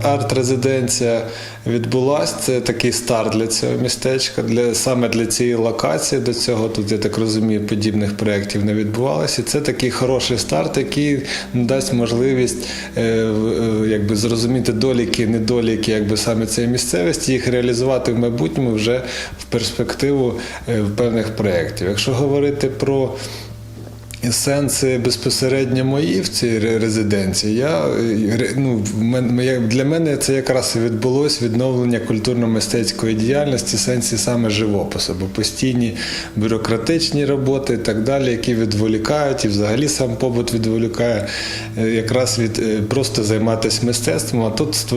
Арт-резиденція відбулася, це такий старт для цього містечка, саме для цієї локації. До цього тут, я так розумію, подібних проєктів не відбувалося. І це такий хороший старт, який дасть можливість зрозуміти доліки, недоліки саме цієї місцевості, їх реалізувати в майбутньому вже в перспективу певних проєктів. Якщо говорити про сенси безпосередньо мої в цій резиденції, для мене це якраз і відбулося відновлення культурно-мистецької діяльності в сенсі саме живопису, бо постійні бюрократичні роботи і так далі, які відволікають, і взагалі сам побут відволікає якраз від просто займатися мистецтвом. А тут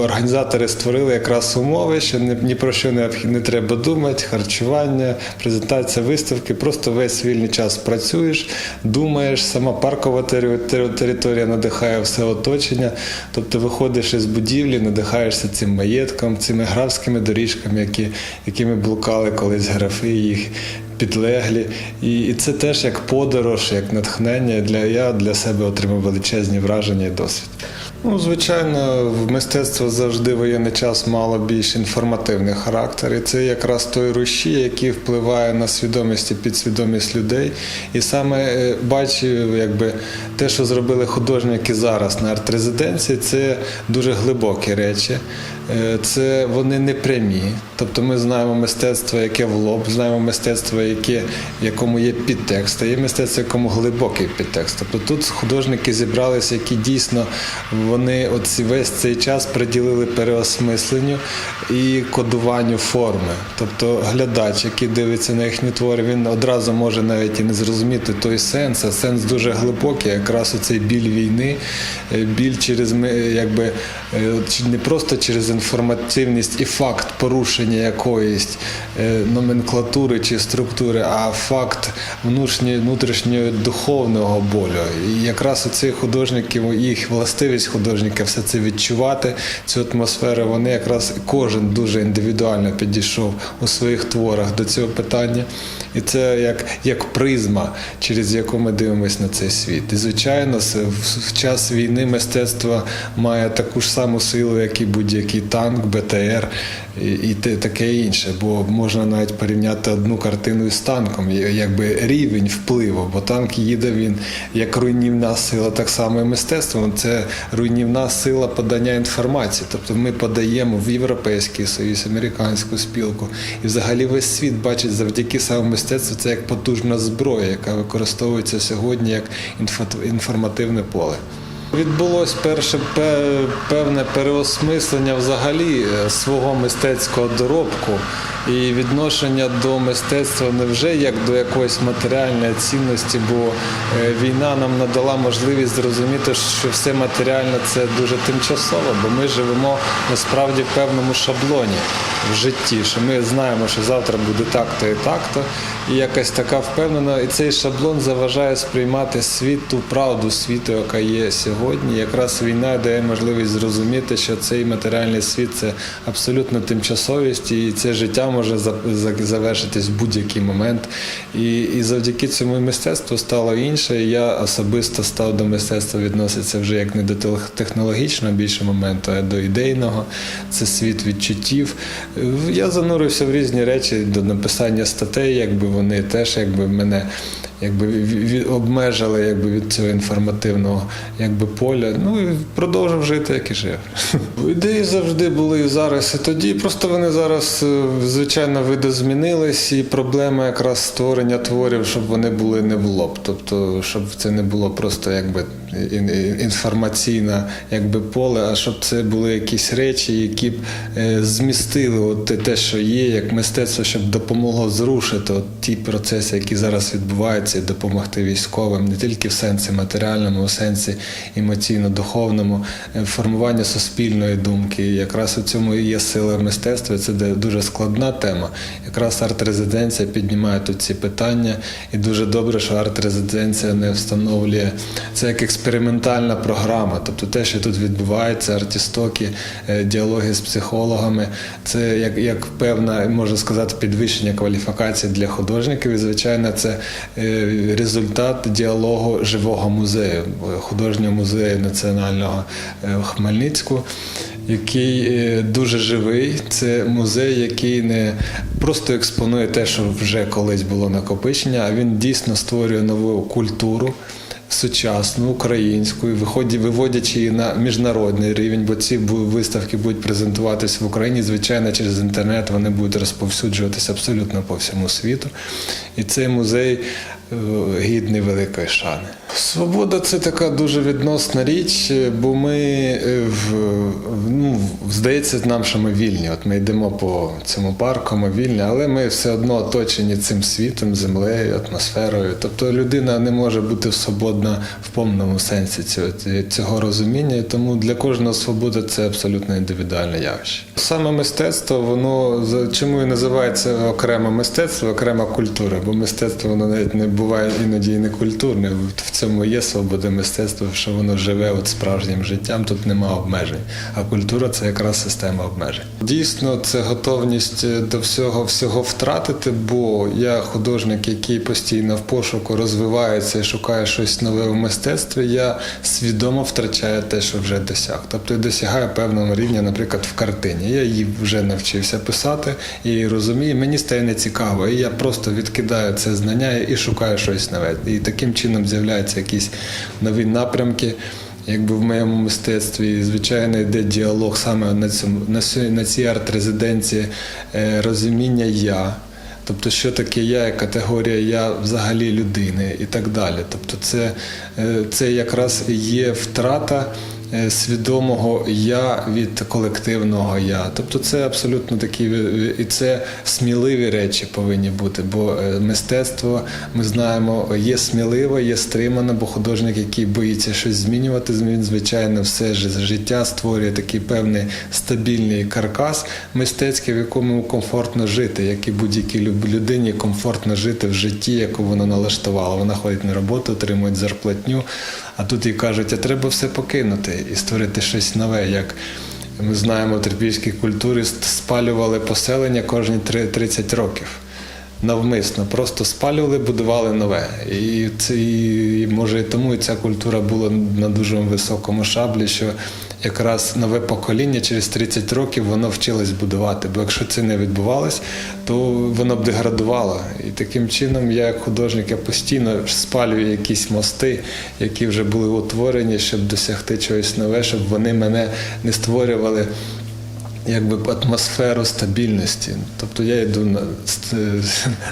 організатори створили якраз умови, що ні про що не треба думати, харчування, презентація виставки, просто весь вільний час працюєш, думаєш, сама паркова територія надихає все оточення, тобто виходиш із будівлі, надихаєшся цим маєтком, цими графськими доріжками, якими блукали колись графи, їх підлеглі. І це теж як подорож, як натхнення. Я для себе отримав величезні враження і досвід. Звичайно, в мистецтво завжди в воєнний час мало більш інформативний характер. І це якраз той рушій, який впливає на свідомість і підсвідомість людей. І саме бачив, те, що зробили художники зараз на арт-резиденції, це дуже глибокі речі. Вони не прямі. Тобто ми знаємо мистецтво, яке в лоб, знаємо мистецтво, в якому є підтекст, а є мистецтво, в якому глибокий підтекст. Тобто тут художники зібралися, які дійсно вони весь цей час приділили переосмисленню і кодуванню форми. Тобто глядач, який дивиться на їхні твори, він одразу може навіть і не зрозуміти той сенс, а сенс дуже глибокий, якраз оцей біль війни, біль через, не просто через інформативність і факт порушення якоїсь номенклатури чи структури, а факт внутрішнього духовного болю. І якраз оці художники, їх властивість художника все це відчувати, цю атмосферу, вони якраз кожен дуже індивідуально підійшов у своїх творах до цього питання. І це як призма, через яку ми дивимося на цей світ. І, звичайно, в час війни мистецтво має таку ж саму силу, як і будь-який танк, БТР і таке інше. Бо можна навіть порівняти одну картину із танком, рівень впливу. Бо танк їде, він як руйнівна сила, так само і мистецтво. Це руйнівна сила подання інформації. Тобто ми подаємо в Європейський Союз, американську спілку. І взагалі весь світ бачить завдяки саме мистецтву це як потужна зброя, яка використовується сьогодні як інформативне поле. Відбулось перше певне переосмислення взагалі свого мистецького доробку і відношення до мистецтва не вже як до якоїсь матеріальної цінності, бо війна нам надала можливість зрозуміти, що все матеріальне – це дуже тимчасово, бо ми живемо насправді в певному шаблоні в житті, що ми знаємо, що завтра буде так-то і так-то, і якась така впевнена, і цей шаблон заважає сприймати світ, ту правду світу, яка є сьогодні. Якраз війна дає можливість зрозуміти, що цей матеріальний світ – це абсолютно тимчасовість, і це життя може завершитись в будь-який момент. І завдяки цьому мистецтву стало інше, і я особисто став до мистецтва відноситися вже як не до технологічного більше моменту, а до ідейного. Це світ відчуттів. Я занурився в різні речі до написання статей, вони теж мене обмежили від цього інформативного поля. І продовжив жити, як і жив. Ідеї завжди були і зараз, і тоді. Просто вони зараз, звичайно, видозмінились, і проблема якраз створення творів, щоб вони були не в лоб. Тобто, щоб це не було просто інформаційне поле, а щоб це були якісь речі, які б змістили те, що є, як мистецтво, щоб допомогло зрушити ті процеси, які зараз відбуваються кваліфікації, допомогти військовим, не тільки в сенсі матеріальному, в сенсі емоційно-духовному, формування суспільної думки. Якраз у цьому і є сила мистецтва, це дуже складна тема. Якраз арт-резиденція піднімає тут ці питання, і дуже добре, що арт-резиденція не встановлює, це як експериментальна програма, тобто те, що тут відбувається, артістоки, діалоги з психологами, це як певна, можна сказати, підвищення кваліфікації для художників, і, звичайно, це результат діалогу живого музею, художнього музею національного Хмельницького, який дуже живий. Це музей, який не просто експонує те, що вже колись було накопичення, а він дійсно створює нову культуру, сучасну, українську, виводячи її на міжнародний рівень, бо ці виставки будуть презентуватись в Україні, звичайно, через інтернет, вони будуть розповсюджуватися абсолютно по всьому світу. І цей музей гідний великої шани. Свобода – це така дуже відносна річ, бо ми, здається нам, що ми вільні. От ми йдемо по цьому парку, ми вільні, але ми все одно оточені цим світом, землею, атмосферою. Тобто людина не може бути свободна в повному сенсі цього розуміння, і тому для кожного свобода – це абсолютно індивідуальне явище. Саме мистецтво, воно, чому і називається окреме мистецтво, окрема культура, бо мистецтво, воно навіть не буває іноді і не культурне. В цьому є свобода мистецтва, що воно живе от справжнім життям, тут нема обмежень. А культура – це якраз система обмежень. Дійсно, це готовність до всього втратити, бо я художник, який постійно в пошуку розвивається і шукає щось нове в мистецтві, я свідомо втрачаю те, що вже досяг. Тобто я досягаю певного рівня, наприклад, в картині. Я її вже навчився писати, я її розумію, мені стає нецікаво, і я просто відкидаю це знання і шукаю щось нове. І таким чином з'являються якісь нові напрямки, якби в моєму мистецтві. Звичайно, йде діалог саме на цій арт-резиденції, розуміння «я». Тобто, що таке «я» і категорія «я» взагалі людини і так далі. Тобто, це якраз і є втрата свідомого «я» від колективного «я». Тобто це абсолютно такі, і це сміливі речі повинні бути, бо мистецтво, ми знаємо, є сміливе, є стримане, бо художник, який боїться щось змінювати, він, звичайно, все життя створює такий певний стабільний каркас мистецький, в якому комфортно жити, як і будь-якій людині комфортно жити в житті, яку вона налаштувала. Вона ходить на роботу, отримує зарплатню, а тут їй кажуть, а треба все покинути і створити щось нове, як ми знаємо, в трипільській культурі спалювали поселення кожні 30 років. Навмисно, просто спалювали, будували нове. І може тому і ця культура була на дуже високому шаблі, що якраз нове покоління через 30 років воно вчилось будувати. Бо якщо це не відбувалось, то воно б деградувало. І таким чином я, як художник, я постійно спалюю якісь мости, які вже були утворені, щоб досягти чогось нове, щоб вони мене не створювали якби атмосферу стабільності. Тобто я йду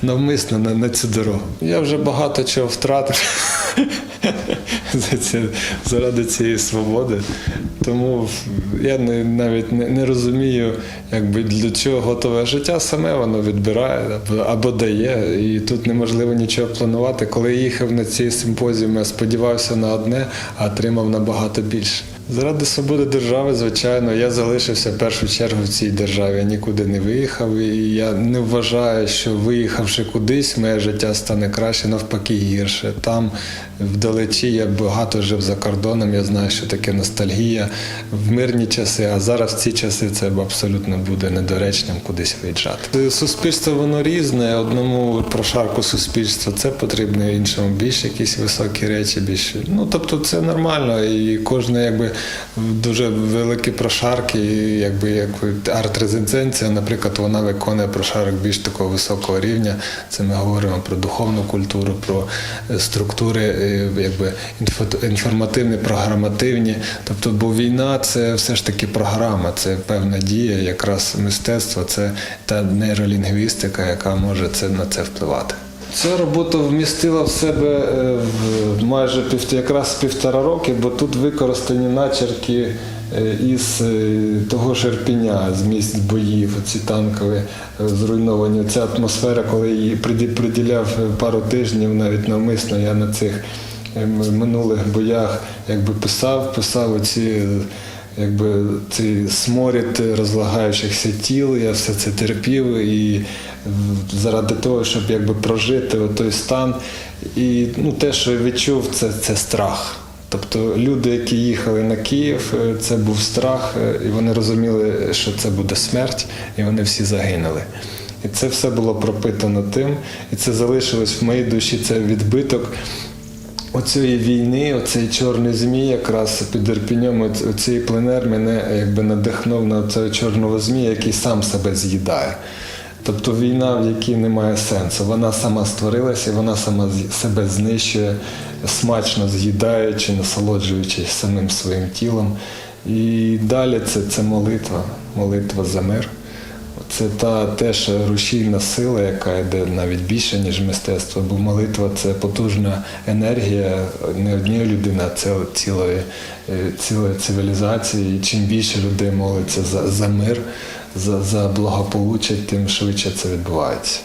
навмисно на цю дорогу. Я вже багато чого втратив заради цієї свободи. Тому я навіть не розумію, якби для чого готове життя, саме воно відбирає або дає. І тут неможливо нічого планувати. Коли я їхав на ці симпозіуми, я сподівався на одне, а отримав набагато більше. Заради свободи держави, звичайно, я залишився в першу чергу в цій державі. Я нікуди не виїхав, і я не вважаю, що виїхавши кудись, моє життя стане краще, навпаки гірше. Там, вдалечі, я багато жив за кордоном, я знаю, що таке ностальгія в мирні часи, а зараз в ці часи це абсолютно буде недоречним кудись виїжджати. Суспільство, воно різне, одному прошарку суспільства це потрібно, іншому більш якісь високі речі, більш. Тобто це нормально, і кожне, якби, дуже великі прошарки, як арт-резиденція, наприклад, вона виконує прошарок більш такого високого рівня. Це ми говоримо про духовну культуру, про структури інформативні, програмативні. Тобто, бо війна – це все ж таки програма, це певна дія, якраз мистецтво, це та нейролінгвістика, яка може на це впливати. Ця робота вмістила в себе майже якраз 1,5 роки, бо тут використані начерки із того ж Ірпеня, з місць боїв, ці танкові зруйновані. Ця атмосфера, коли її приділяв пару тижнів, навіть навмисно я на цих минулих боях писав оці, цей сморід розлагаючихся тіл, я все це терпів і заради того, щоб прожити той стан. І те, що відчув, це страх. Тобто люди, які їхали на Київ, це був страх, і вони розуміли, що це буде смерть, і вони всі загинули. І це все було пропитано тим, і це залишилось в моїй душі, це відбиток оцієї війни, оцей чорний змій якраз під Ірпінем, оцей пленер мене надихнув на цього чорного змія, який сам себе з'їдає. Тобто війна, в якій немає сенсу. Вона сама створилася, і вона сама себе знищує, смачно з'їдаючи, насолоджуючись самим своїм тілом. І далі це молитва за мир. Це теж рушійна сила, яка йде навіть більше, ніж мистецтво, бо молитва – це потужна енергія не однієї людини, а цілої цивілізації. І чим більше людей молиться за мир, за благополуччя, тим швидше це відбувається.